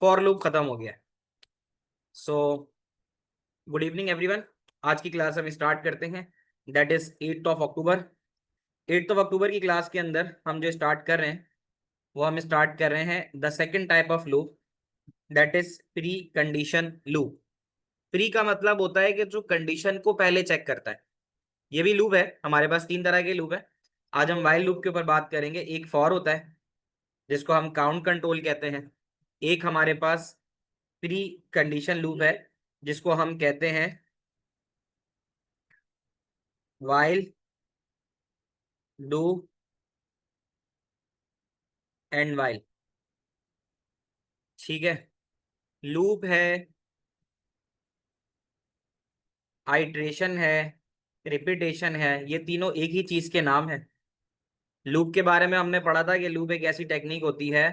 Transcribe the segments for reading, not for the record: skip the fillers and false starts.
For loop खत्म हो गया। So good evening everyone. आज की क्लास हम स्टार्ट करते हैं, that is 8 of October. 8 of October की क्लास के अंदर हम जो स्टार्ट कर रहे हैं वो हम स्टार्ट कर रहे हैं the second type of loop, that is pre condition loop. Pre का मतलब होता है कि जो कंडीशन को पहले चेक करता है। ये भी लूप है, हमारे पास 3 तरह के लूप है। आज हम वाइल लूप के ऊपर बात करेंगे। एक फॉर होता है जिसको हम काउंट कंट्रोल कहते हैं। एक हमारे पास प्री कंडीशन लूप है जिसको हम कहते हैं वाइल, डू एंड वाइल। ठीक है। लूप है, आइट्रेशन है, रिपीटेशन है, ये तीनों एक ही चीज के नाम है। लूप के बारे में हमने पढ़ा था कि लूप एक ऐसी टेक्निक होती है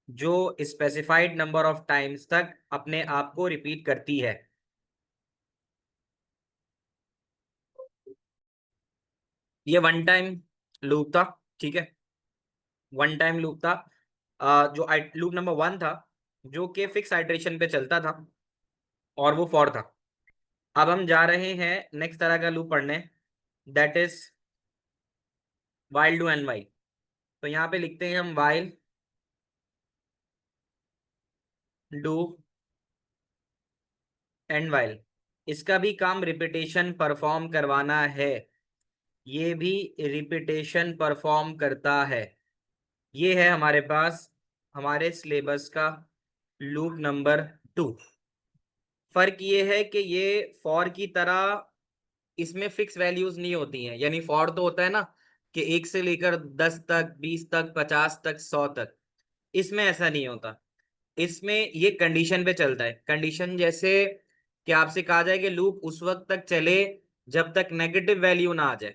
जो स्पेसिफाइड नंबर ऑफ टाइम्स तक अपने आप को रिपीट करती है। ये वन टाइम लूप था। ठीक है, वन टाइम लूप था। जो लूप नंबर 1 था जो कि फिक्स आइट्रेशन पे चलता था और वो फॉर था। अब हम जा रहे हैं नेक्स्ट तरह का लूप पढ़ने, that is while, do and while. तो यहाँ पे लिखते हैं हम वाइल, डू एंड वाइल। इसका भी काम रिपीटेशन परफॉर्म करवाना है, ये भी रिपीटेशन परफॉर्म करता है। ये है हमारे पास हमारे सिलेबस का लूप नंबर 2। फर्क ये है कि ये फॉर की तरह इसमें फिक्स वैल्यूज नहीं होती हैं। यानी फॉर तो होता है ना कि 1 से लेकर 10 तक, 20 तक, 50 तक, 100 तक। इसमें ऐसा नहीं होता। इसमें ये कंडीशन पे चलता है। कंडीशन जैसे कि आपसे कहा जाए कि लूप उस वक्त तक चले जब तक नेगेटिव वैल्यू ना आ जाए,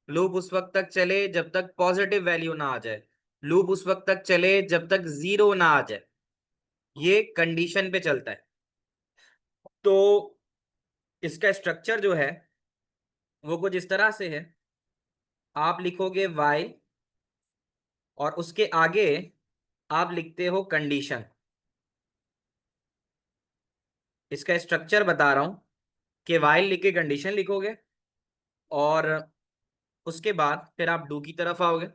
लूप उस वक्त तक चले जब तक पॉजिटिव वैल्यू ना आ जाए, लूप उस वक्त तक चले जब तक जीरो ना आ जाए। ये कंडीशन पे चलता है। तो इसका स्ट्रक्चर जो है वो कुछ इस तरह से है। आप लिखोगे वाइल और उसके आगे आप लिखते हो कंडीशन। इसका स्ट्रक्चर बता रहा हूं कि वाइल लिख के कंडीशन लिखोगे और उसके बाद फिर आप डू की तरफ आओगे।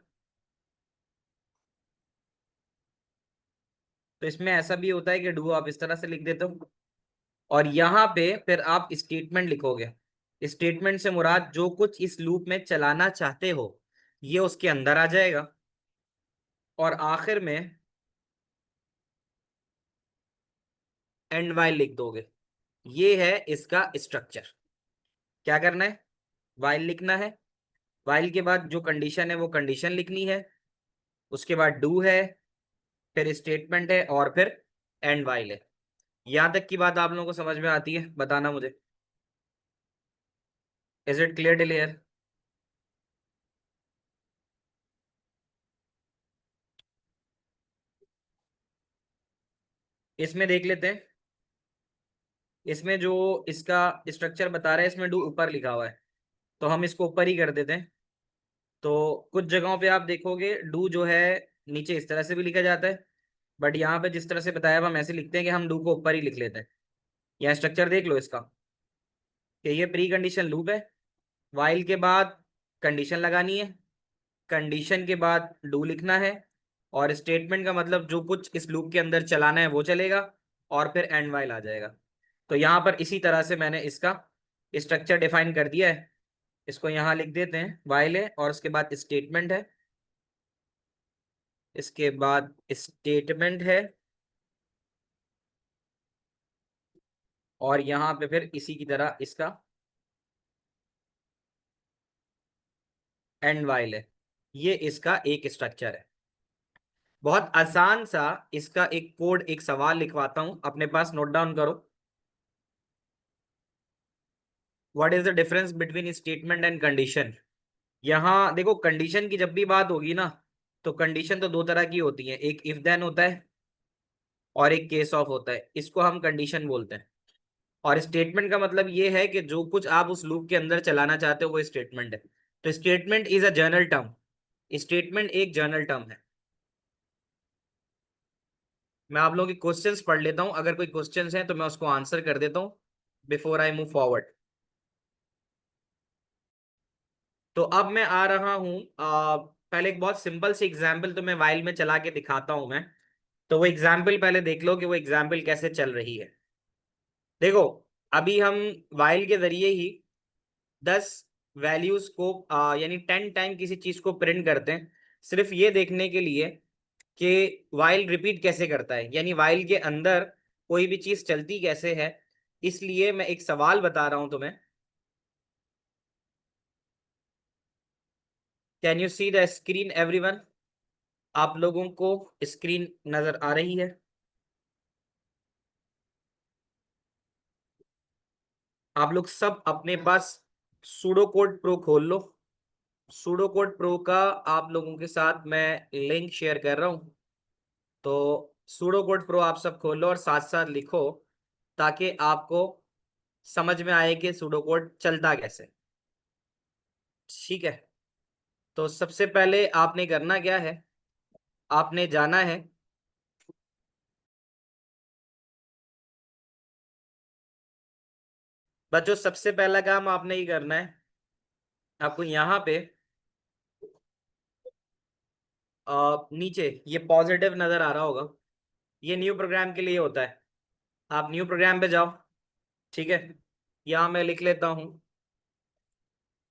तो इसमें ऐसा भी होता है कि डू आप इस तरह से लिख देते हो और यहाँ पे फिर आप स्टेटमेंट लिखोगे। स्टेटमेंट से मुराद जो कुछ इस लूप में चलाना चाहते हो ये उसके अंदर आ जाएगा और आखिर में एंड वाइल लिख दोगे। ये है इसका स्ट्रक्चर। क्या करना है? वाइल लिखना है, वाइल के बाद जो कंडीशन है वो कंडीशन लिखनी है, उसके बाद डू है, फिर स्टेटमेंट है और फिर एंड वाइल है। यहां तक की बात आप लोगों को समझ में आती है? बताना मुझे। इज इट क्लियर डिलेयर? इसमें देख लेते हैं। इसमें जो इसका स्ट्रक्चर बता रहा है इसमें डू ऊपर लिखा हुआ है तो हम इसको ऊपर ही कर देते हैं। तो कुछ जगहों पे आप देखोगे डू जो है नीचे इस तरह से भी लिखा जाता है, बट यहाँ पे जिस तरह से बताया हुआ हम ऐसे लिखते हैं कि हम डू को ऊपर ही लिख लेते हैं। यह स्ट्रक्चर देख लो इसका कि ये प्री कंडीशन लूप है। वाइल के बाद कंडीशन लगानी है, कंडीशन के बाद डू लिखना है और स्टेटमेंट का मतलब जो कुछ इस लूप के अंदर चलाना है वो चलेगा और फिर एंड वाइल आ जाएगा। तो यहाँ पर इसी तरह से मैंने इसका स्ट्रक्चर डिफाइन कर दिया है। इसको यहाँ लिख देते हैं, वाइल है और उसके बाद स्टेटमेंट है, इसके बाद स्टेटमेंट है और यहाँ पे फिर इसी की तरह इसका एंड वाइल है। ये इसका एक स्ट्रक्चर है। बहुत आसान सा इसका एक कोड, एक सवाल लिखवाता हूं, अपने पास नोट डाउन करो। What is the difference between statement and condition? यहाँ देखो, कंडीशन की जब भी बात होगी ना तो कंडीशन तो 2 तरह की होती है, एक इफ देन होता है और एक केस ऑफ होता है। इसको हम कंडीशन बोलते हैं। और स्टेटमेंट का मतलब ये है कि जो कुछ आप उस लूप के अंदर चलाना चाहते हो वो स्टेटमेंट है। तो statement is a general term. Statement एक जनरल टर्म है। मैं आप लोगों के क्वेश्चंस पढ़ लेता हूं, अगर कोई क्वेश्चंस हैं तो मैं उसको आंसर कर देता हूं बिफोर आई मूव फॉरवर्ड। तो अब मैं आ रहा हूं, पहले एक बहुत सिंपल सी एग्जांपल तो मैं वाइल में चला के दिखाता हूं मैं। तो वो एग्जाम्पल पहले देख लो कि वो एग्जाम्पल कैसे चल रही है। देखो, अभी हम वाइल के जरिए ही 10 वैल्यूज को यानी 10 टाइम किसी चीज को प्रिंट करते हैं, सिर्फ ये देखने के लिए कि वाइल रिपीट कैसे करता है, यानी वाइल के अंदर कोई भी चीज चलती कैसे है। इसलिए मैं एक सवाल बता रहा हूं तुम्हें। Can you see the screen everyone? आप लोगों को स्क्रीन नजर आ रही है? आप लोग सब अपने पास सूडो कोड प्रो खोल लो। सूडो कोड प्रो का आप लोगों के साथ मैं लिंक शेयर कर रहा हूं। तो सूडो कोड प्रो आप सब खोलो और साथ साथ लिखो, ताकि आपको समझ में आए कि सूडो कोड चलता कैसे। ठीक है। तो सबसे पहले आपने करना क्या है, आपने जाना है, बच्चों सबसे पहला काम आपने ही करना है। आपको यहाँ पे नीचे ये पॉजिटिव नजर आ रहा होगा, ये न्यू प्रोग्राम के लिए होता है। आप न्यू प्रोग्राम पे जाओ। ठीक है। यहाँ मैं लिख लेता हूँ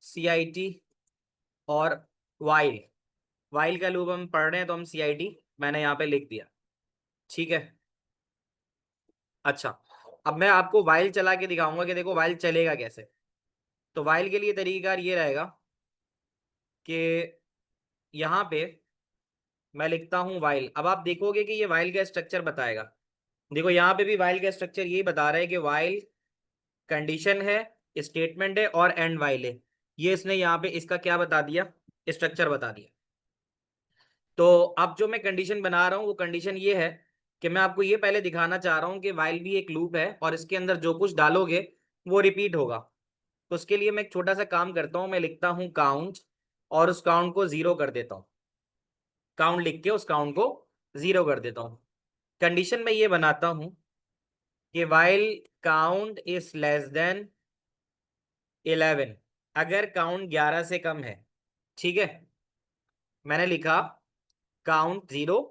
CIT और वाइल। वाइल का लूप हम पढ़ रहे हैं तो हम CIT मैंने यहाँ पे लिख दिया। ठीक है। अच्छा, अब मैं आपको वाइल चला के दिखाऊंगा कि देखो वाइल चलेगा कैसे। तो वाइल के लिए तरीका ये रहेगा कि यहाँ पे मैं लिखता हूँ वाइल। अब आप देखोगे कि ये वाइल का स्ट्रक्चर बताएगा। देखो यहाँ पे भी वाइल का स्ट्रक्चर यही बता रहा है कि वाइल कंडीशन है, स्टेटमेंट है और एंड वाइल है। ये इसने यहाँ पे इसका क्या बता दिया, स्ट्रक्चर बता दिया। तो अब जो मैं कंडीशन बना रहा हूँ वो कंडीशन ये है कि मैं आपको ये पहले दिखाना चाह रहा हूँ कि वाइल भी एक लूप है और इसके अंदर जो कुछ डालोगे वो रिपीट होगा। तो उसके लिए मैं एक छोटा सा काम करता हूँ, मैं लिखता हूँ काउंट और उस काउंट को 0 कर देता हूँ। काउंट लिख के उस काउंट को 0 कर देता हूँ। कंडीशन में ये बनाता हूँ कि while count is less than 11, अगर काउंट 11 से कम है। ठीक है। मैंने लिखा काउंट 0,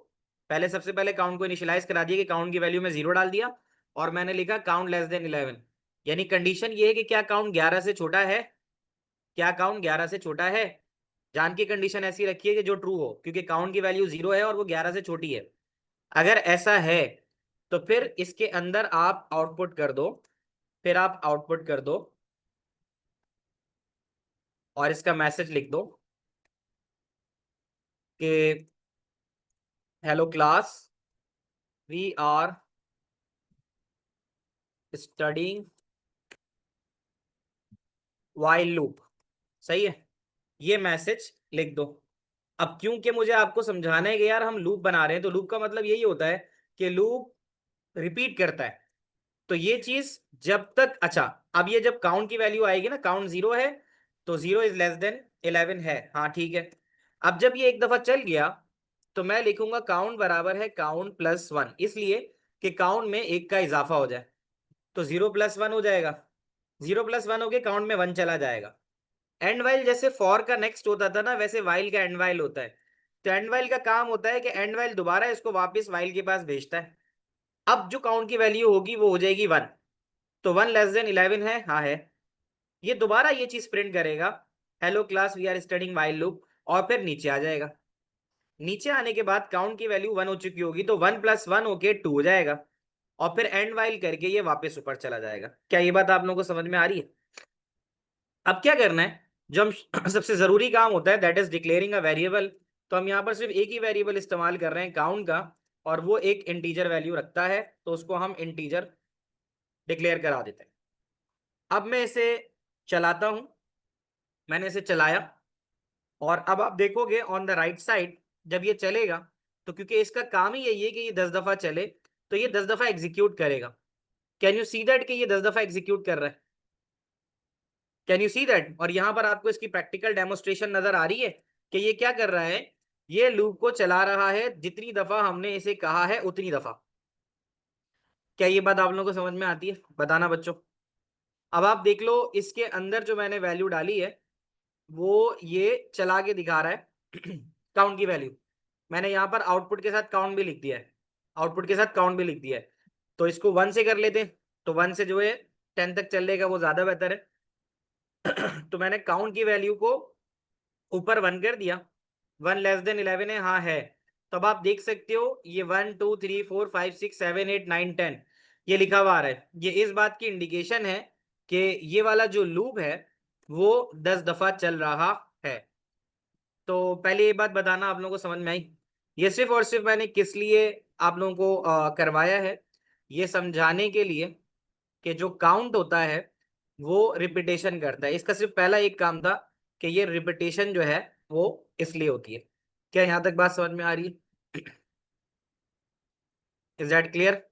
पहले सबसे पहले काउंट को इनिशियलाइज करा दिया कि काउंट की वैल्यू में 0 डाल दिया। और मैंने लिखा काउंट लेस देन 11, यानी कंडीशन ये है कि क्या काउंट 11 से छोटा है, क्या काउंट 11 से छोटा है। जान की कंडीशन ऐसी रखी है कि जो ट्रू हो, क्योंकि काउंट की वैल्यू 0 है और वो 11 से छोटी है। अगर ऐसा है तो फिर इसके अंदर आप आउटपुट कर दो, फिर आप आउटपुट कर दो और इसका मैसेज लिख दो कि hello class, we are studying while loop. सही है। ये मैसेज लिख दो। अब क्योंकि मुझे आपको समझाना है कि यार हम लूप बना रहे हैं, तो लूप का मतलब यही होता है कि लूप रिपीट करता है। तो ये चीज जब तक, अच्छा, अब ये जब काउंट की वैल्यू आएगी ना, काउंट 0 है तो 0 इज लेस देन 11 है, हाँ ठीक है। अब जब ये एक दफा चल गया तो मैं लिखूंगा काउंट बराबर है काउंट प्लस 1, इसलिए कि काउंट में एक का इजाफा हो जाए। तो 0 प्लस 1 हो जाएगा, 0 प्लस 1 हो गया, काउंट में 1 चला जाएगा। एंड वाइल जैसे फॉर का नेक्स्ट होता था ना, वैसे वाइल का एंड वाइल होता है। तो एंड वाइल का काम होता है कि एंड वाइल दोबारा इसको वापस वाइल के पास भेजता है। अब जो काउंट की वैल्यू होगी वो हो जाएगी 1। तो 1 लेस देन 11 है, हाँ है। ये दोबारा ये चीज प्रिंट करेगा, hello class we are studying while loop, और फिर नीचे आ जाएगा। नीचे आने के बाद काउंट की वैल्यू 1 हो चुकी होगी तो 1 प्लस 1 होके 2 हो जाएगा। और फिर एंड वाइल करके ये वापस ऊपर चला जाएगा। क्या ये बात आप लोगों को समझ में आ रही है? अब क्या करना है, जो हम सबसे जरूरी काम होता है that is declaring a variable. तो हम यहाँ पर सिर्फ एक ही वेरिएबल इस्तेमाल कर रहे हैं, काउंट का, और वो एक इंटीजर वैल्यू रखता है, तो उसको हम इंटीजर डिक्लेयर करा देते हैं। अब मैं इसे चलाता हूं। मैंने इसे चलाया और अब आप देखोगे ऑन द राइट साइड जब ये चलेगा, तो क्योंकि इसका काम ही यही है कि ये 10 दफा चले, तो ये 10 दफा एग्जीक्यूट करेगा। कैन यू सी दैट कि ये 10 दफा एग्जीक्यूट कर रहा है? Can you see that? और यहां पर आपको इसकी प्रैक्टिकल डेमोस्ट्रेशन नजर आ रही है कि ये क्या कर रहा है, ये लूप को चला रहा है जितनी दफा हमने इसे कहा है उतनी दफा। क्या ये बात आप लोगों को समझ में आती है? बताना बच्चों। अब आप देख लो, इसके अंदर जो मैंने वैल्यू डाली है वो ये चला के दिखा रहा है काउंट की वैल्यू। मैंने यहाँ पर आउटपुट के साथ काउंट भी लिख दिया है, आउटपुट के साथ काउंट भी लिख दिया है। तो इसको 1 से कर लेते हैं, तो 1 से जो है 10 तक चलेगा, वो ज्यादा बेहतर है। तो मैंने काउंट की वैल्यू को ऊपर 1 कर दिया, 1 <11 है, हाँ है। तो अब आप देख सकते हो ये 1 2 3 4 5 6 7 8 9 10 ये लिखा हुआ आ रहा है। ये इस बात की इंडिकेशन है कि ये वाला जो लूप है वो 10 दफा चल रहा है। तो पहले ये बात बताना आप लोगों को समझ में आई? ये सिर्फ और सिर्फ मैंने किस लिए आप लोगों को करवाया है, ये समझाने के लिए कि जो काउंट होता है वो रिपीटेशन करता है। इसका सिर्फ पहला एक काम था कि ये रिपीटेशन जो है वो इसलिए होती है। क्या यहाँ तक बात समझ में आ रही है? Is that clear?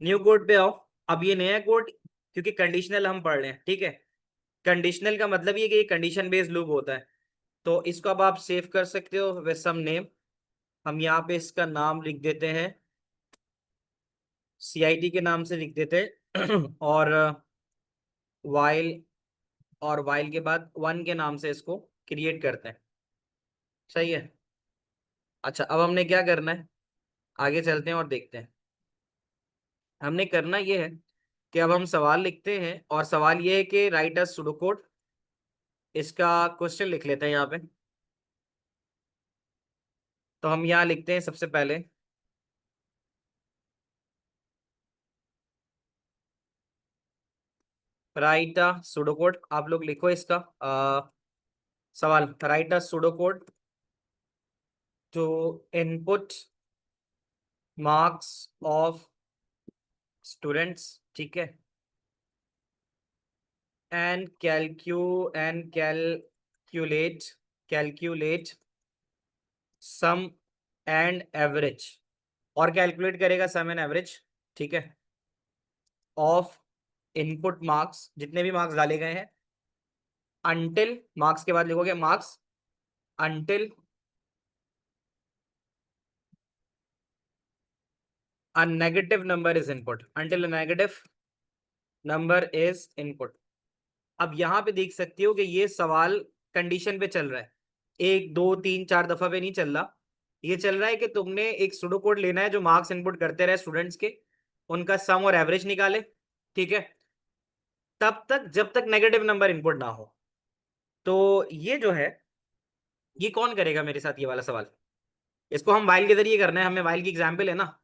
New code पे आओ। अब ये नया कोड, क्योंकि कंडीशनल हम पढ़ रहे हैं, ठीक है। कंडीशनल का मतलब ये कि ये कंडीशन बेस्ड लूप होता है। तो इसको अब आप सेव कर सकते हो विद सम नेम। हम यहाँ पे इसका नाम लिख देते हैं, CIT के नाम से लिख देते हैं और वाइल, और वाइल के बाद 1 के नाम से इसको क्रिएट करते हैं। सही है। अच्छा, अब हमने क्या करना है, आगे चलते हैं और देखते हैं। हमने करना ये है कि अब हम सवाल लिखते हैं, और सवाल ये है कि राइट अ सुडो कोड। इसका क्वेश्चन लिख लेते हैं यहाँ पे। तो हम यहाँ लिखते हैं सबसे पहले, राइट अ सुडो कोड। आप लोग लिखो इसका सवाल, write a pseudo code to input marks of students, ठीक है, and calculate sum and average, और कैलकुलेट करेगा सम एंड एवरेज, ठीक है, ऑफ इनपुट मार्क्स, जितने भी मार्क्स डाले गए हैं, अंटिल, मार्क्स के बाद लिखोगे marks, until a negative number is input, until a negative number is input। अब यहाँ पे देख सकते हो कि ये सवाल कंडीशन पे चल रहा है, 1 2 3 4 दफा पे नहीं चल रहा। ये चल रहा है कि तुमने एक सुडो कोड लेना है जो मार्क्स इनपुट करते रहे स्टूडेंट्स के, उनका सम और एवरेज निकाले, ठीक है, तब तक जब तक नेगेटिव नंबर इनपुट ना हो। तो ये जो है, ये कौन करेगा मेरे साथ ये वाला सवाल? इसको हम वाइल के जरिए करना है, हमें वाइल की एग्जाम्पल है ना।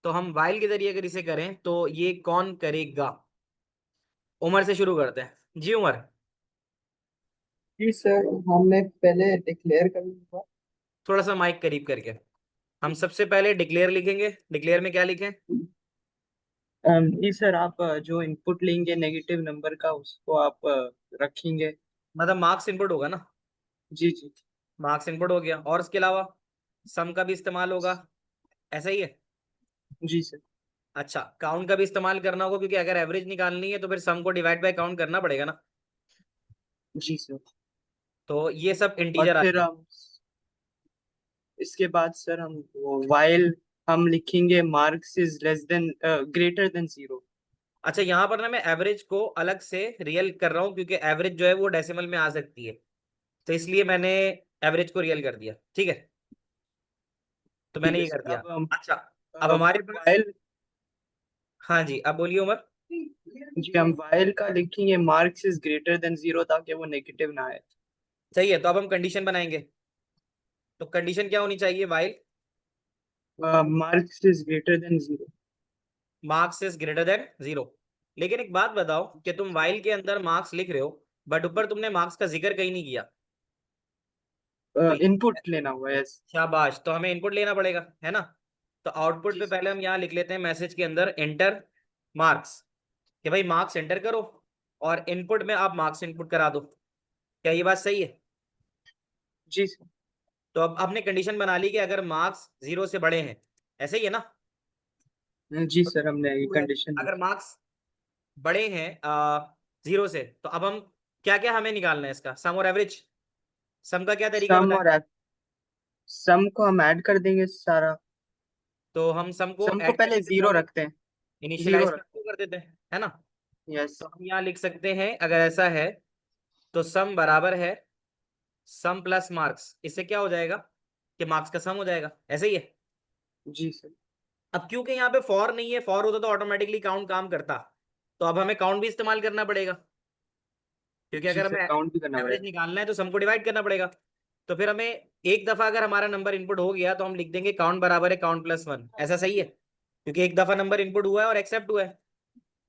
तो हम वाइल के जरिए अगर इसे करें तो ये कौन करेगा? उमर से शुरू करते हैं। जी उमर। जी सर, हमने पहले डिक्लेयर कर लिया। थोड़ा सा माइक करीब करके। हम सबसे पहले डिक्लेयर लिखेंगे। डिक्लेयर में क्या लिखें? जी सर, आप जो इनपुट लेंगे नेगेटिव नंबर का उसको आप रखेंगे। मतलब मार्क्स इनपुट होगा ना। जी जी। मार्क्स इनपुट हो गया, और उसके अलावा सम का भी इस्तेमाल होगा, ऐसा ही है। जी सर। अच्छा, काउंट का भी इस्तेमाल करना होगा, क्योंकि अगर एवरेज निकालनी है तो फिर सम को डिवाइड बाय काउंट करना पड़ेगा ना। जी सर। तो ये सब और इंटीजर आ फिर गया। हम इसके बाद सर हम वाइल हम लिखेंगे marks is less than greater than zero. अच्छा, यहाँ पर ना मैं एवरेज को अलग से रियल कर रहा हूँ, क्योंकि एवरेज जो है वो डेसिमल में आ सकती है, तो इसलिए मैंने एवरेज को रियल कर दिया, ठीक है। तो मैंने ठीक है ये कर सर। दिया। अब हम अच्छा, अब हमारे पास, वाइल हाँ जी, अब बोलिए उमर। जी हम वाइल का लिखेंगे marks is greater than zero ताकि वो नेगेटिव ना आए। सही है, तो अब हम कंडीशन बनाएंगे। तो कंडीशन क्या होनी चाहिए? While marks is greater than zero. Marks is greater then 0। लेकिन एक बात बताओ कि तुम वाइल के अंदर मार्क्स लिख रहे हो, बट ऊपर तुमने मार्क्स का जिक्र कहीं नहीं किया। तो ये, इनपुट लेना हुआ है। शाबाश, तो हमें इनपुट लेना पड़ेगा, है ना। तो आउटपुट जी पे सर। पहले हम यहाँ लिख लेते हैं मैसेज के अंदर एंटर मार्क्स, कि भाई मार्क्स एंटर करो, और इनपुट में आप मार्क्स इनपुट करा दो। क्या ये बात सही है? जी सर। तो अब आपने कंडीशन बना ली कि अगर मार्क्स 0 से बड़े हैं, ऐसे ही है ना। जी तो सर, हमने ये true है। कंडीशन अगर लिखी। मार्क्स बड़े हैं 0 से, तो अब हम क्या क्या हमें निकालना है इसका, सम और एवरेज? सम का क्या तरीका सम बताएं? और सम को हम ऐड कर देंगे सारा। तो हम सम को सम को ऐड पहले करके जीरो दिखाओगे? रखते हैं। जीरो इनिशियलाइज रख। कर देते हैं, है ना? यस। तो हम यहाँ लिख सकते हैं, अगर ऐसा है तो सम बराबर है सम प्लस मार्क्स। इससे क्या हो जाएगा कि मार्क्स का सम हो जाएगा, ऐसे ही है। जी सर। अब क्योंकि यहाँ पे फॉर नहीं है, फॉर होता तो ऑटोमेटिकली काउंट काम करता, तो अब हमें काउंट भी इस्तेमाल करना पड़ेगा, क्योंकि जी अगर सर, हमें काउंट भी करना एवरेज पड़ेगा। निकालना है तो सम को डिवाइड करना पड़ेगा। तो फिर हमें एक दफा अगर हमारा नंबर इनपुट हो गया तो हम लिख देंगे काउंट बराबर है काउंट प्लस वन, ऐसा सही है? क्योंकि एक दफा नंबर इनपुट हुआ है और एक्सेप्ट हुआ है,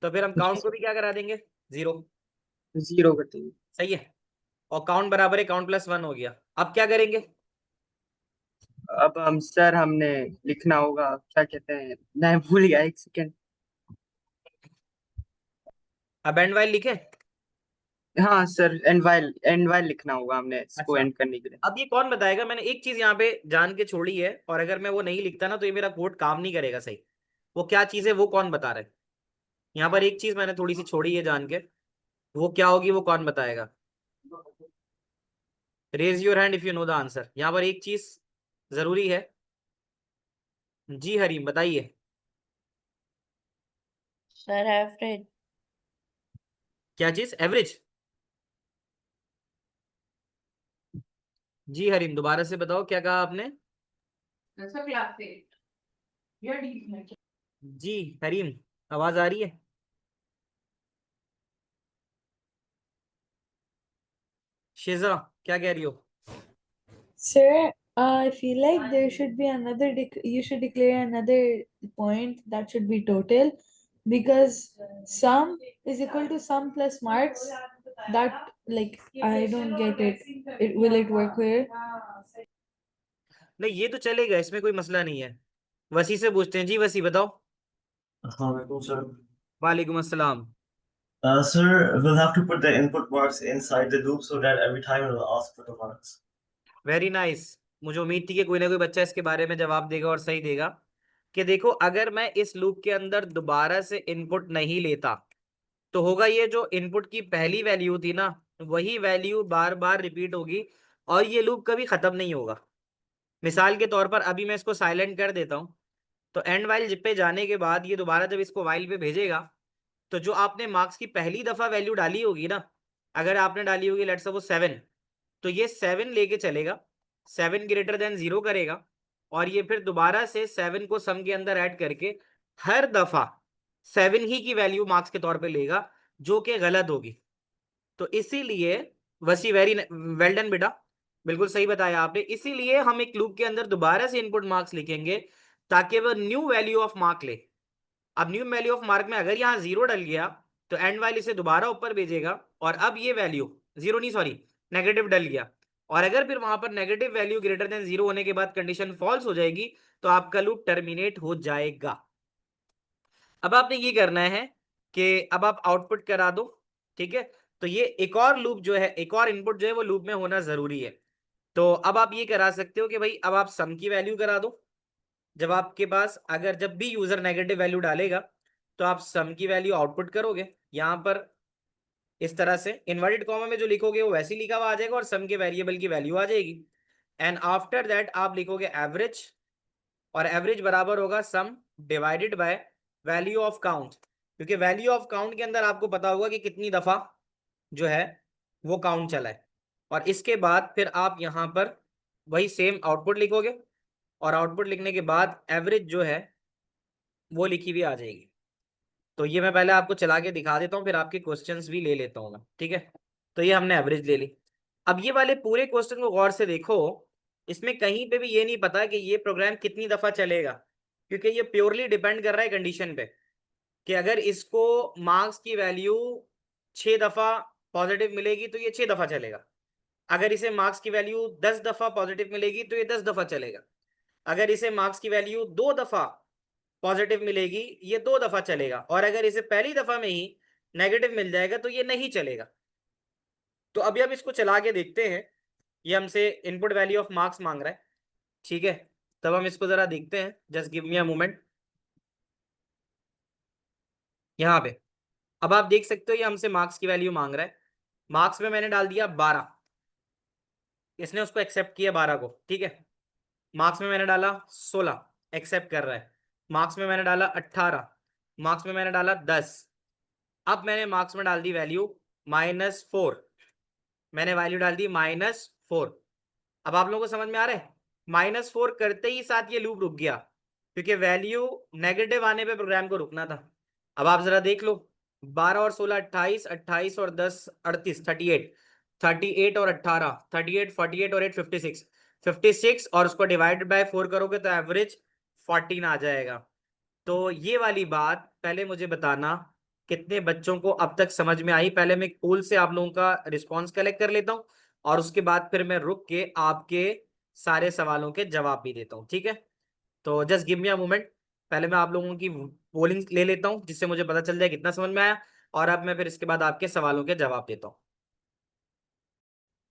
तो फिर हम जी काउंट को सर, भी क्या करा देंगे, जीरो। जीरो कर देंगे। सही है। और काउंट बराबर है काउंट प्लस वन हो गया। अब क्या करेंगे? अब हम सर हमने लिखना होगा, क्या कहते हैं, मैं भूल गया, एक सेकेंड। अब एंड वाइल लिखे? हाँ सर, एंड वाइल लिखना होगा हमने इसको अच्छा, एंड करने के लिए। अब ये कौन बताएगा? मैंने एक चीज यहाँ पे जान के छोड़ी है, और अगर मैं वो नहीं लिखता ना तो ये मेरा कोड काम नहीं करेगा सही। वो क्या चीज है वो कौन बता रहा है? यहाँ पर एक चीज मैंने थोड़ी सी छोड़ी है जान के, वो क्या होगी वो कौन बताएगा? Raise your hand if you know the answer. यहाँ पर एक चीज जरूरी है। जी हरीम बताइए। Sir average. क्या चीज? एवरेज? जी हरीम दोबारा से बताओ क्या कहा आपने? सर क्लास 8 या डी में। जी हरीम, आवाज आ रही है? शिजा क्या कह रही हो? Sir, I feel like there should be another, you should declare another point that should be total because sum is equal to sum plus marks. That, like, I don't get it. Will it work here? नहीं ये तो चलेगा, इसमें कोई मसला नहीं है। वसी से पूछते हैं। जी वसी बताओ। Assalamualaikum, sir. वालेकुम अस्सलाम। Sir, we'll have to put the input marks inside the loop so that every time it will ask for the marks. Very nice. मुझे उम्मीद थी कि कोई ना कोई बच्चा इसके बारे में जवाब देगा और सही देगा। कि देखो अगर मैं इस लूप के अंदर दोबारा से इनपुट नहीं लेता तो होगा ये, जो इनपुट की पहली वैल्यू थी ना वही वैल्यू बार बार रिपीट होगी, और ये लूप कभी खत्म नहीं होगा। मिसाल के तौर पर अभी मैं इसको साइलेंट कर देता हूं, तो एंड वाइल पे जाने के बाद ये दोबारा जब इसको वाइल पे भेजेगा, तो जो आपने मार्क्स की पहली दफा वैल्यू डाली होगी ना, अगर आपने डाली होगी लेट्स सपोज 7, तो ये 7 लेके चलेगा, 7 ग्रेटर देन 0 करेगा, और ये फिर दोबारा से 7 को सम के अंदर ऐड करके हर दफा 7 ही की वैल्यू मार्क्स के तौर पे लेगा, जो कि गलत होगी। तो इसीलिए वसी वेरी वेल डन बेटा, बिल्कुल सही बताया आपने। इसीलिए हम एक लूप के अंदर दोबारा से इनपुट मार्क्स लिखेंगे ताकि वह न्यू वैल्यू ऑफ मार्क ले। अब न्यू वैल्यू ऑफ मार्क में अगर यहाँ 0 डल गया तो एंड वाइल इसे दोबारा ऊपर भेजेगा, और अब ये वैल्यू 0 नहीं सॉरी नेगेटिव डल गया, और अगर फिर वहां पर नेगेटिव वैल्यू ग्रेटर देन 0 होने के बाद कंडीशन फॉल्स हो जाएगी तो आपका लूप टर्मिनेट हो जाएगा। अब आपने ये करना है कि अब आप आउटपुट करा दो, ठीक है? तो ये एक और लूप जो है, एक और इनपुट जो है वो लूप में होना जरूरी है। तो अब आप ये करा सकते हो कि भाई अब आप सम की वैल्यू करा दो। जब आपके पास अगर जब भी यूजर नेगेटिव वैल्यू डालेगा तो आप सम की वैल्यू आउटपुट करोगे, यहां पर इस तरह से इन्वर्टेड कॉमा में जो लिखोगे वो वैसे ही लिखा हुआ आ जाएगा और सम के वेरिएबल की वैल्यू आ जाएगी। एंड आफ्टर दैट आप लिखोगे एवरेज, और एवरेज बराबर होगा सम divided by value of count, क्योंकि वैल्यू ऑफ काउंट के अंदर आपको पता होगा कि कितनी दफा जो है वो काउंट चला है। और इसके बाद फिर आप यहां पर वही सेम आउटपुट लिखोगे, और आउटपुट लिखने के बाद एवरेज जो है वो लिखी हुई आ जाएगी। तो ये मैं पहले आपको चला के दिखा देता हूँ, फिर आपके क्वेश्चंस भी ले लेता हूँ मैं, ठीक है? तो ये हमने एवरेज ले ली। अब ये वाले पूरे क्वेश्चन को गौर से देखो, इसमें कहीं पे भी ये नहीं पता कि ये प्रोग्राम कितनी दफा चलेगा, क्योंकि ये प्योरली डिपेंड कर रहा है कंडीशन पे कि अगर इसको मार्क्स की वैल्यू 6 दफा पॉजिटिव मिलेगी तो ये 6 दफा चलेगा। अगर इसे मार्क्स की वैल्यू 10 दफा पॉजिटिव मिलेगी तो ये 10 दफा चलेगा। अगर इसे मार्क्स की वैल्यू 2 दफा पॉजिटिव मिलेगी ये 2 दफा चलेगा, और अगर इसे पहली दफा में ही नेगेटिव मिल जाएगा तो ये नहीं चलेगा। तो अभी हम इसको चला के देखते हैं। ये हमसे इनपुट वैल्यू ऑफ मार्क्स मांग रहा है, ठीक है? तब हम इसको जरा देखते हैं, just give me a moment. यहाँ पे अब आप देख सकते हो ये हमसे मार्क्स की वैल्यू मांग रहा है। मार्क्स में मैंने डाल दिया 12, इसने उसको एक्सेप्ट किया 12 को, ठीक है। मार्क्स में मैंने डाला 16, एक्सेप्ट कर रहा है। मार्क्स में मैंने डाला 18, मार्क्स में मैंने डाला 10। अब मैंने मार्क्स में डाल दी वैल्यू -4, मैंने वैल्यू डाल दी -4। अब आप लोगों को समझ में आ रहा है, -4 करते ही साथ ये लूप रुक गया, क्योंकि वैल्यू नेगेटिव आने पे प्रोग्राम को रुकना था। अब आप जरा देख लो, 12 और 16 28, 28 और 10 38, 38, 38 और 18 38, 48 और 8 56, 56 और उसको डिवाइडेड बाय 4 करोगे तो एवरेज 14 आ जाएगा। तो ये वाली बात पहले मुझे बताना कितने बच्चों को अब तक समझ में आई। पहले मैं पोल से आप लोगों का रिस्पॉन्स कलेक्ट कर लेता हूं और उसके बाद फिर मैं रुक के आपके सारे सवालों के जवाब भी देता हूं, ठीक है। तो just give me a moment, पहले मैं आप लोगों की पोलिंग ले लेता हूं जिससे मुझे पता चल जाए कितना समझ में आया, और अब मैं फिर इसके बाद आपके सवालों के जवाब देता हूं।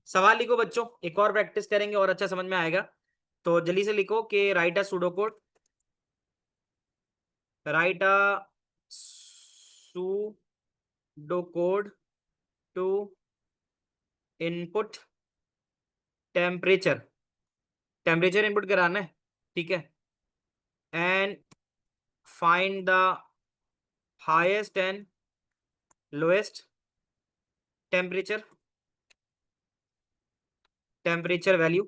सवाल लिखो बच्चों, एक और प्रैक्टिस करेंगे और अच्छा समझ में आएगा। तो जल्दी से लिखो कि write a pseudocode, write a pseudocode to input temperature, temperature input कराना है, ठीक है। And find the highest and lowest temperature, temperature value.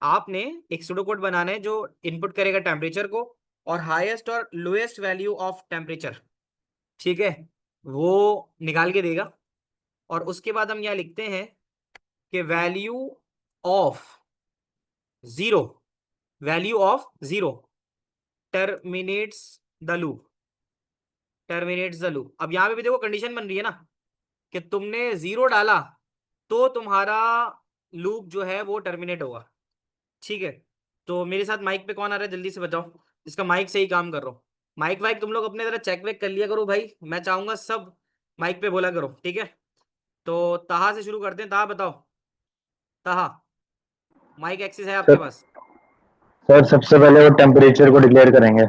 आपने एक सूडोकोड बनाना है जो इनपुट करेगा टेम्परेचर को और हाईएस्ट और लोएस्ट वैल्यू ऑफ टेम्परेचर, ठीक है, वो निकाल के देगा। और उसके बाद हम यहाँ लिखते हैं कि value of zero, value of zero terminates the loop, terminates the loop. अब यहाँ पे भी देखो कंडीशन बन रही है ना कि तुमने 0 डाला तो तुम्हारा लूप जो है वो टर्मिनेट होगा, ठीक है। तो मेरे साथ माइक पे कौन आ रहा है जल्दी से बताओ, जिसका माइक सही काम कर रहा हो। माइक वाइक तुम लोग अपने तरह चेक वेक कर लिया करो भाई, मैं चाहूंगा सब माइक पे बोला करो, ठीक है। तो ताहा से शुरू करते हैं, ताहा बताओ, ताहा माइक एक्सेस है आपके सर पास। सर सबसे पहले वो टेम्परेचर को डिक्लेयर करेंगे।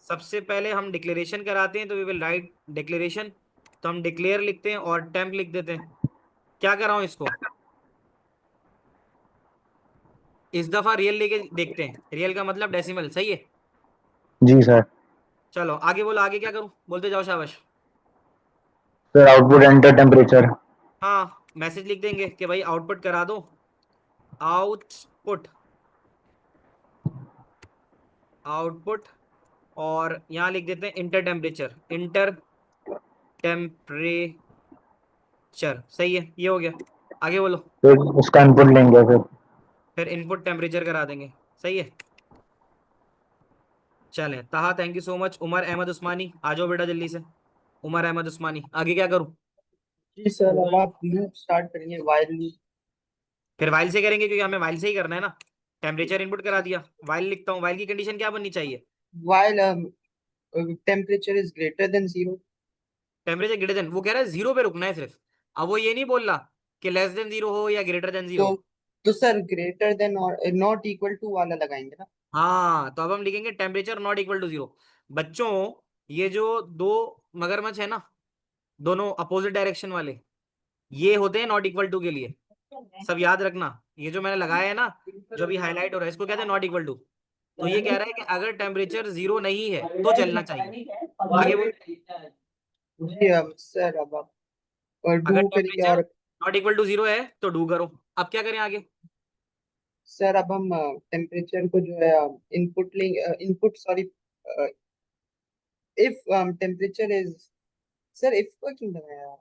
सबसे पहले हम डिक्लेरेशन कराते हैं, तो वी विल राइट डिक्लेरेशन। तो हम डिक्लेयर लिखते हैं और टेम्प लिख देते हैं। क्या कर रहा हूं इसको, इस दफा रियल लेके देखते हैं, रियल का मतलब डेसिमल, सही है। जी सर। चलो आगे बोलो, आगे क्या करूं, बोलते जाओ, शाबाश। Sir output enter temperature. हाँ, मैसेज लिख देंगे कि भाई आउटपुट करा दो, आउटपुट, आउटपुट। और यहाँ लिख देते हैं इंटर टेम्परेचर, इंटर टेम्परेचर, सही है, ये हो गया। आगे बोलो, फिर उसका इनपुट लेंगे फिर इनपुट टेम्परेचर करा देंगे, सही है। चले Taha, thank you so much. Umar Ahmad Usmani आ जाओ बेटा जल्दी से, उमर अहमद उस्मानी, आगे क्या करूं। जी सर, अब आप लूप स्टार्ट करेंगे, वाइल लूप। फिर वाइल से करेंगे क्योंकि हमें वाइल से ही करना है ना। टेम्परेचर इनपुट करा दिया, वाइल लिखता हूँ। वाइल की कंडीशन क्या बननी चाहिए, while temperature is greater then 0। Temperature greater than, वो कह रहा है 0 पे रुकना है सिर्फ। अब वो ये नहीं बोल रहा कि लेस देन 0 हो या ग्रेटर देन 0। तो तो सर ग्रेटर देन और नॉट इक्वल टू वाला लगाएंगे ना। हाँ, तो अब हम लिखेंगे टेम्परेचर नॉट इक्वल टू 0। बच्चों, ये जो दो मगरमच्छ है ना, दोनों अपोजिट डायरेक्शन वाले, ये होते हैं नॉट इक्वल टू के लिए, सब याद रखना। ये जो मैंने लगाया है ना, जो अभी हाईलाइट हो रहा है, इसको कहते हैं नॉट इक्वल टू। तो ये कह रहा है कि अगर टेम्परेचर 0 नहीं है तो चलना चाहिए। आगे बोल, जी सर, अब आप अगर डू करिए। टेम्परेचर और नॉट इक्वल टू 0 है तो डू करो। अब क्या करें आगे, सर अब हम टेम्परेचर को जो है इनपुट लेंगे, input sorry, if temperature is, sir if को क्यों लगाया।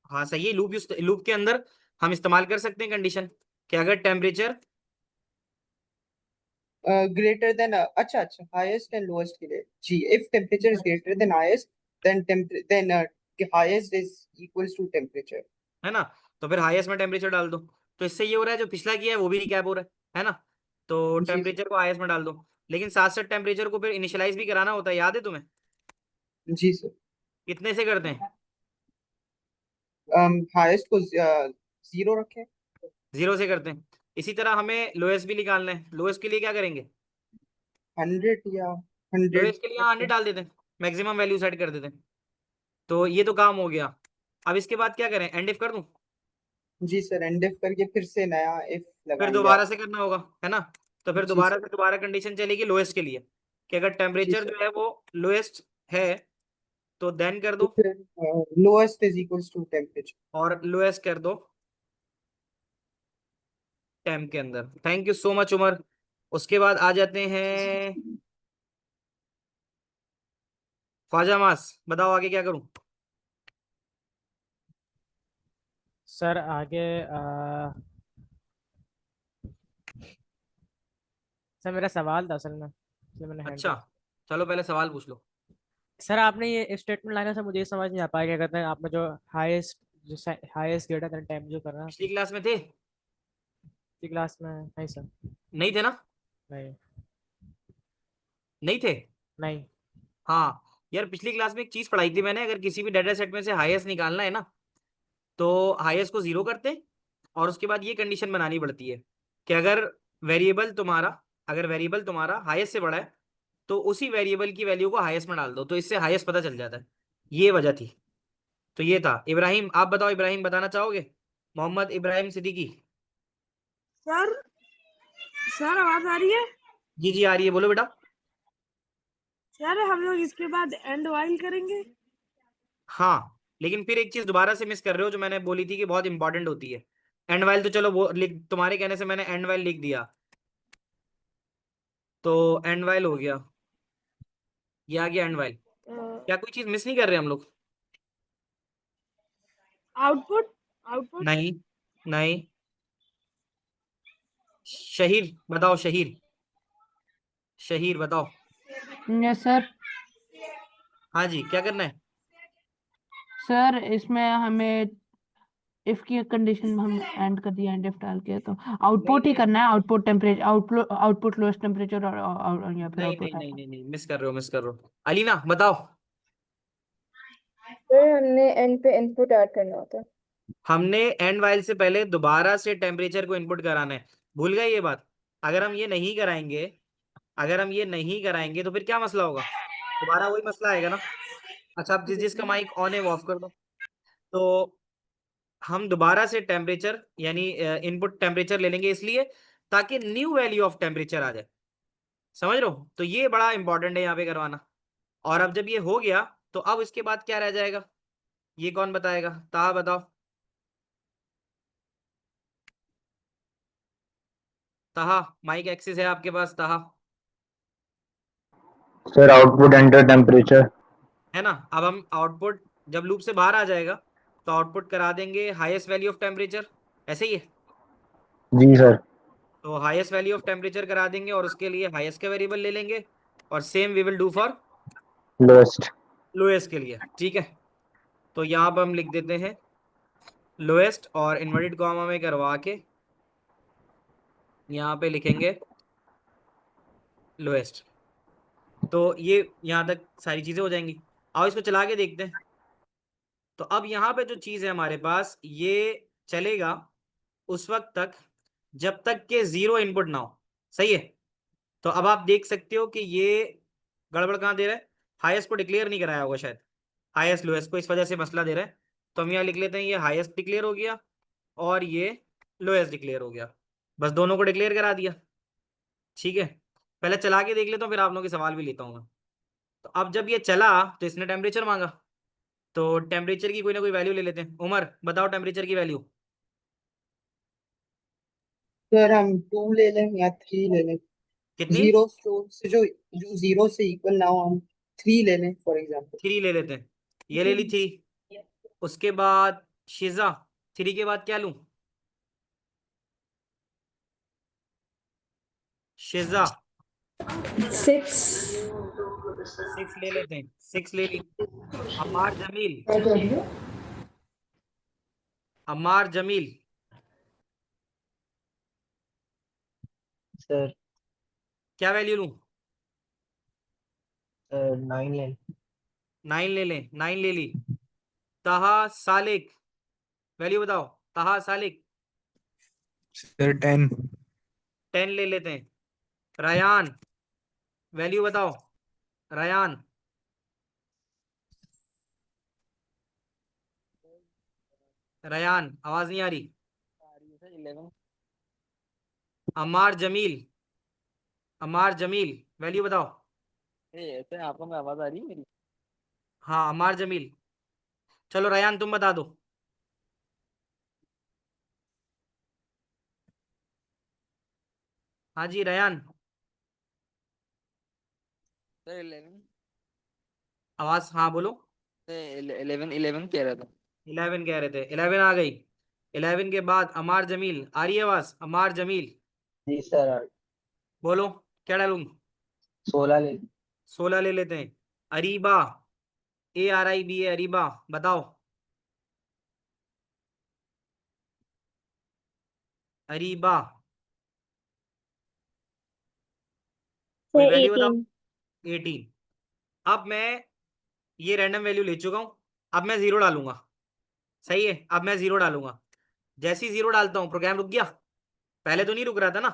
हाँ सही है, लूप, लूप के अंदर हम इस्तेमाल कर सकते हैं कंडीशन कि अगर टेम्परेचर, ग्रेटर देन, अच्छा अच्छा, हाईएस्ट एंड लोएस्ट के लिए जी, if temperature is greater than highest, then highest is equals to temperature. है ना, तो फिर हाईएस्ट में टेम्परेचर डाल दो। तो इससे ये हो रहा है जो पिछला किया है वो भी रिकैप हो रहा है ना। तो जी टेम्परेचर को हाईएस्ट में डाल दो, लेकिन साथ साथ टेम्परेचर को फिर इनिशियलाइज भी कराना होता है, याद है तुम्हें। जी सर। कितने से करते हैं, हाईएस्ट को 0 रखें। 0 से करते हैं। इसी तरह हमें लोएस्ट भी निकालना है, लोएस्ट के लिए क्या करेंगे, 100 या 100 लोएस्ट के लिए यहाँ 100 रखें। डाल देते हैं, मैक्सिमम वैल्यू सेट कर देते हैं। तो ये तो काम हो गया। अब इसके बाद क्या करें, एंड इफ कर दूं? जी सर, एंड इफ करके फिर से नया इफ फिर लगाएंगे दोबारा आप। से करना होगा, है ना? तो फिर जी दोबारा सर। से दोबारा कंडीशन चलेगी लोएस्ट के लिए, कि अगर जी टेम्परेचर सर, जो है वो लोएस्ट है तो देन कर तो दो, फिर lowest is equals to temperature. और लोएस्ट कर दो टेम्प के अंदर। Thank you so much Umar. उसके बाद आ जाते हैं ख्वाजा मास, बताओ आगे क्या करूं? सर आगे सर मेरा सवाल था असल में, इसलिए मैंने हैंड अच्छा, चलो पहले सवाल पूछ लो। सर आपने ये स्टेटमेंट लाने से मुझे ये समझ नहीं आ पाया, क्या कहते हैं आपने जो हाईएस्ट ग्रेटर देन टाइम जो करना पिछली क्लास में थे? क्लास में नहीं सर। नहीं थे ना? नहीं। नहीं थे? नहीं। हाँ यार, पिछली क्लास में एक चीज पढ़ाई थी मैंने, अगर किसी भी डाटा सेट में से हाईएस्ट निकालना है ना, तो हाईएस्ट को 0 करते हैं, और उसके बाद ये कंडीशन बनानी पड़ती है कि वेरिएबल तुम्हारा अगर वेरिएबल तुम्हारा हाईएस्ट से बड़ा है तो उसी वेरिएबल की वैल्यू को हाईएस्ट में डाल दो, तो इससे हाईएस्ट पता चल जाता है। ये वजह थी। तो ये था। इब्राहिम आप बताओ, इब्राहिम बताना चाहोगे? मोहम्मद इब्राहिम सिद्दीकी। सर सर आवाज आ रही है? जी जी आ रही है, बोलो बेटा। सर हम लोग इसके बाद एंड वाइल करेंगे। हाँ, लेकिन फिर एक चीज दोबारा से मिस कर रहे हो जो मैंने बोली थी कि बहुत इंपॉर्टेंट होती है। एंड वाइल तो चलो वो लिख, तुम्हारे कहने से मैंने एंड वाइल लिख दिया, तो एंड वाइल हो गया, ये आ गया एंड वाइल। क्या कोई चीज मिस नहीं कर रहे हम लोग? आउटपुट आउटपुट नहीं नहीं। शहीर बताओ, शहीर शहीर बताओ। Yes sir. हाँ जी, क्या करना है? सर इसमें हमें इफ की कंडीशन में हम एंड कर दिया, एंड इफ डाल के तो नहीं आउटपुट ही नहीं करना है। Output temperature, output lowest temperature और या फिर नहीं आउटपुट नहीं नहीं नहीं नहीं, मिस कर रहे हो, मिस कर रहे हो। अलीना बताओ। सर हमने एंड पे इनपुट ऐड करना होता है। हमने एंड वाइल से पहले दोबारा से टेम्परेचर को इनपुट कराना है, भूल गए ये बात? अगर हम ये नहीं कराएंगे तो फिर क्या मसला होगा? दोबारा वही मसला आएगा ना। अच्छा, आप जिसका माइक ऑन है वो ऑफ कर दो। तो हम दोबारा से टेम्परेचर यानी इनपुट टेम्परेचर ले लेंगे, इसलिए ताकि न्यू वैल्यू ऑफ टेम्परेचर आ जाए। समझ रहे हो? तो ये बड़ा इंपॉर्टेंट है यहाँ पे करवाना। और अब जब ये हो गया तो अब इसके बाद क्या रह जाएगा, ये कौन बताएगा? ताहा बताओ। ताहा, माइक एक्सेस है आपके पास, ताहा? Sir output enter temperature. है ना? अब हम आउटपुट जब लूप से बाहर आ जाएगा तो आउटपुट करा देंगे हाईएस्ट वैल्यू ऑफ टेम्परेचर, ऐसे ही है। जी सर। तो हाईएस्ट वैल्यू ऑफ टेम्परेचर करा देंगे और उसके लिए हाईएस्ट का वेरिएबल ले लेंगे, और same we will do for lowest. Lowest के लिए। ठीक है, तो यहाँ पर हम लिख देते हैं लोएस्ट, और इन्वर्टेड कॉमा में करवा के यहाँ पे लिखेंगे लोएस्ट। तो ये यहाँ तक सारी चीजें हो जाएंगी। आओ इसको चला के देखते हैं। तो अब यहाँ पे जो चीज है हमारे पास, ये चलेगा उस वक्त तक जब तक के 0 इनपुट ना हो। सही है? तो अब आप देख सकते हो कि ये गड़बड़ कहाँ दे रहा है, हाईएस्ट को डिक्लेयर नहीं कराया होगा शायद, हाईएस्ट लोएस्ट को, इस वजह से मसला दे रहा है। तो हम यहाँ लिख लेते हैं ये हाईएस्ट डिक्लेयर हो गया और ये लोएस्ट डिक्लेयर हो गया, बस दोनों को डिक्लेयर करा दिया। ठीक है, पहले चला के देख लेता हूँ, फिर आप लोगों के सवाल भी लेता हूँ मैं। तो अब जब ये चला तो इसने टेम्परेचर मांगा, तो टेम्परेचर की कोई ना कोई वैल्यू ले लेते हैं। उमर बताओ टेम्परेचर की वैल्यू सर हम 2 ले लें या 3 ले लें? कितनी? जीरो से जो जो 0 से इक्वल ना हो, हम 3 ले लें फॉर एग्जाम्पल। 3 ले लेते हैं, ये ले ली थी। उसके बाद शिजा, 3 के बाद क्या लूं? शिजा 6. 6 ले लेते हैं, 6 ले ली। अम्मार जमील, अम्मार जमील सर क्या वैल्यू लूं? 9 ले। 9 ले लें, 9 ले ली। ताहा सालिक, वैल्यू बताओ। ताहा सालिक सर 10। 10 ले लेते हैं। रयान, वैल्यू बताओ। रयान रयान आवाज नहीं आ रही। अमार जमील, अमार जमील वैल्यू बताओ। ऐसे आपको में आवाज आ रही है मेरी? हाँ अमार जमील। चलो रयान तुम बता दो। हाँ जी रयान, सर 11 आवाज हाँ बोलो। 11 कह रहा था। 11 कह रहे थे, 11 आ गई। 11 के बाद अमार जमील आ रही है आवाज, अमार जमील जी सर। बोलो क्या डालूं। 16 ले। 16 ले लेते हैं। अरीबा, ARIBA अरीबा बताओ। अरीबा कोई वैल्यू बताओ। 18। अब मैं ये रैंडम वैल्यू ले चुका हूं, अब मैं 0 डालूंगा। सही है, अब मैं 0 डालूंगा। जैसे ही 0 डालता हूं प्रोग्राम रुक गया। पहले तो नहीं रुक रहा था ना।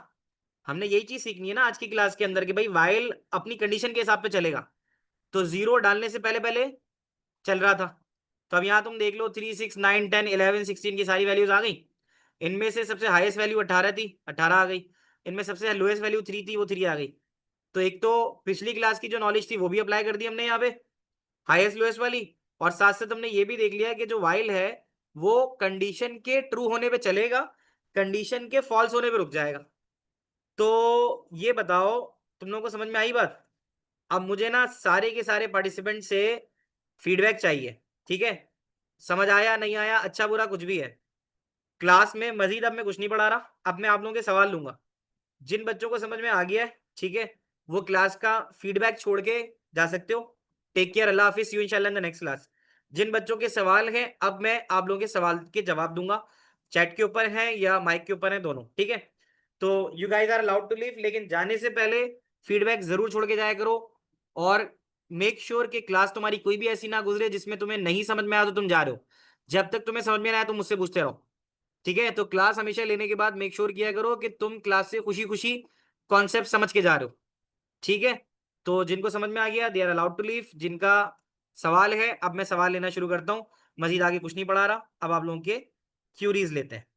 हमने यही चीज सीखनी है ना आज की क्लास के अंदर कि भाई वाइल अपनी कंडीशन के हिसाब पे चलेगा। तो 0 डालने से पहले पहले चल रहा था। तो अब यहाँ तुम देख लो 3 6 9 10 11 16 की सारी वैल्यूज आ गई। इनमें से सबसे हाईएस्ट वैल्यू 18 थी, 18 आ गई। इनमें सबसे लोएस्ट वैल्यू 3 थी, वो 3 आ गई। तो एक तो पिछली क्लास की जो नॉलेज थी वो भी अप्लाई कर दी हमने यहाँ पे, हाईएस्ट लोएस्ट वाली। और साथ साथ हमने ये भी देख लिया कि जो वाइल है वो कंडीशन के ट्रू होने पे चलेगा, कंडीशन के फॉल्स होने पे रुक जाएगा। तो ये बताओ तुम लोगों को समझ में आई बात। अब मुझे ना सारे के सारे पार्टिसिपेंट से फीडबैक चाहिए, ठीक है। समझ आया नहीं आया अच्छा बुरा कुछ भी है। क्लास में मजीद अब मैं कुछ नहीं पढ़ा रहा, अब मैं आप लोगों के सवाल लूंगा। जिन बच्चों को समझ में आ गया है ठीक है, वो क्लास का फीडबैक छोड़ के जा सकते हो। टेक केयर, अल्लाह हाफिज, सी यू इंशाल्लाह इन द नेक्स्ट क्लास। जिन बच्चों के सवाल हैं अब मैं आप लोगों के सवाल के जवाब दूंगा, चैट के ऊपर हैं या माइक के ऊपर हैं दोनों, ठीक है। तो you guys are allowed to leave, लेकिन जाने से पहले फीडबैक जरूर छोड़ के जाया करो। और मेक श्योर कि क्लास तुम्हारी कोई भी ऐसी ना गुजरे जिसमें तुम्हें नहीं समझ में आया तो तुम जा रहे हो। जब तक तुम्हें समझ में ना आया तुम मुझसे पूछते रहो, ठीक है। तो क्लास हमेशा लेने के बाद मेक श्योर किया करो कि तुम क्लास से खुशी खुशी कॉन्सेप्ट समझ के जा रहे हो, ठीक है। तो जिनको समझ में आ गया they are allowed to leave. जिनका सवाल है अब मैं सवाल लेना शुरू करता हूँ। मजीद आगे कुछ नहीं पढ़ा रहा, अब आप लोगों के क्यूरीज लेते हैं।